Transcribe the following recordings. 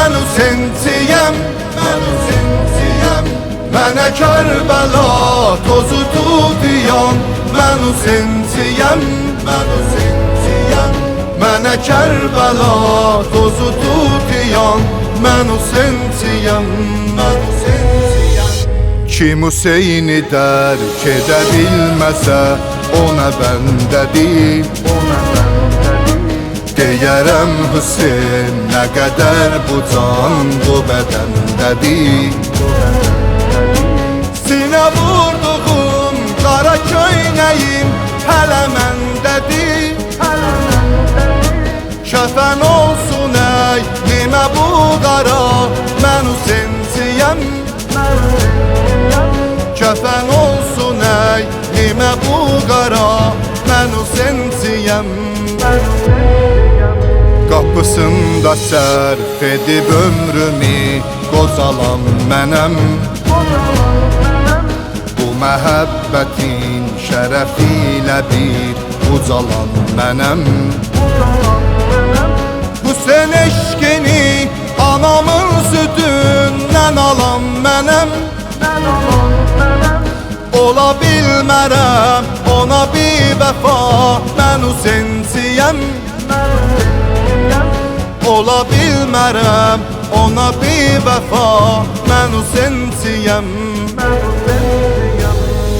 Mən o sentiyəm, mən o sentiyəm. Mənə Kərbəla tozu tutuyan, mən o sentiyəm, mən o sentiyəm. Mənə Kərbəla tozu tutuyan, mən o sentiyəm, mən o sentiyəm. Kim Hüseyni dərk edə bilməsə, ona bəndədir, ona bəndədir. Deyərəm Hüseyn nə qədər bu can bu bədəndədir. Sinə vurduğum qara köynəyim hələ məndədir. Kəfən olsun ey nimə bu qara, mən Hüseynciyəm. Kəfən olsun ey nimə bu qara, mən Hüseynciyəm. Qapısında sərf edib ömrümü qozalan mənəm. Bu məhəbbətin şərəfi ilə bir ucalan mənəm. Hüseyn eşqini anamın südündən alan mənəm. Ola bilmərəm ona bir vəfa, mən Hüseynciyəm. Ola bilmərəm ona bir vəfa, mən Hüseynciyəm.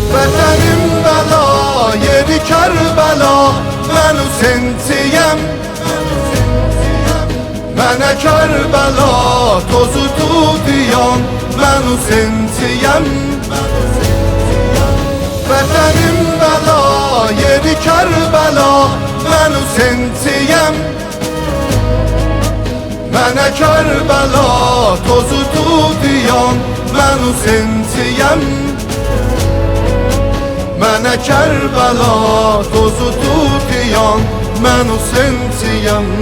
Vətənim bəla, yeri Kərbəla, mən Hüseynciyəm. Mənə Kərbəla tozu tutuyan, mən Hüseynciyəm. Vətənim bəla, yeri Kərbəla, mən Hüseynciyəm. Mənə Kərbəla tozu tutuyan, mən Hüseynciyəm. Mənə Kərbəla tozu tutuyan, mən Hüseynciyəm.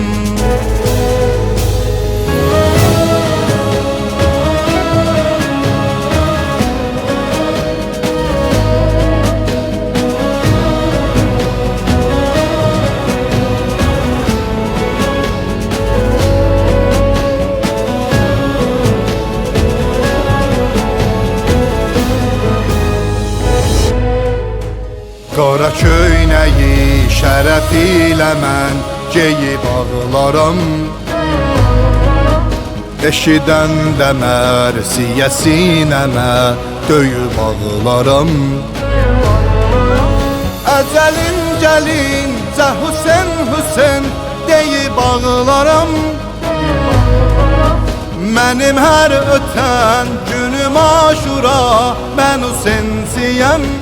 Qara köynəyi şərəf ilə mən geyib ağlaram. Eşidəndə mərsiyə sinəmə döyüb ağlaram. Əcəlin gəlincə Hüseyn, Hüseyn deyib ağlaram. Mənim hər ötən günüm Aşura, mən Hüseynciyəm.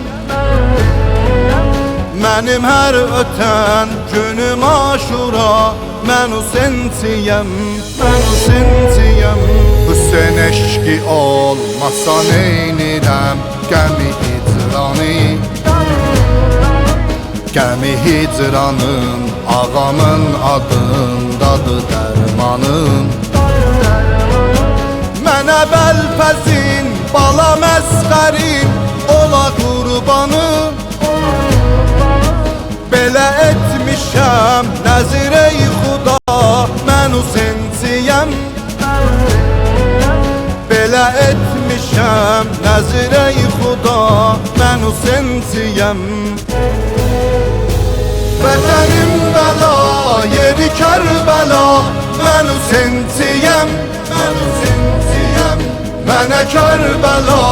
Mənim hər ötən günüm Aşura, mən Hüseynciyəm, mən Hüseynciyəm. Hüseyn eşqi olmasa neynirəm qəmi hicranı. Qəmi hicranın ağamın adındadır dərmanım. Mənə bəlpəzin, bala məzqərin, ola qurbanım. Belə etmişəm nəzirə-i Xuda, mən Hüseynciyəm. Belə etmişəm nəzirə-i Xuda, mən Hüseynciyəm. Vətənim bəla, yeri Kərbəla, mən Hüseynciyəm. Mən Hüseynciyəm. Mənə Kərbəla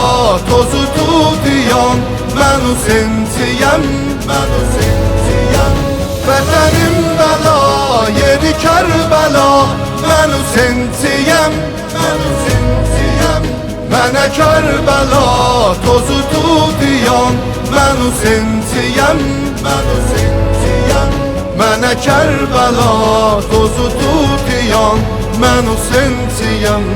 tozu tutuyan, mən Hüseynciyəm. Mən Hüseynciyəm. Vətənim bəla, yeri Kərbəla, mən Hüseynciyəm. Mən Hüseynciyəm. Mənə Kərbəla tozu tutuyan, mən Hüseynciyəm. Mən Hüseynciyəm. Mənə Kərbəla tozu tutuyan, mən Hüseynciyəm.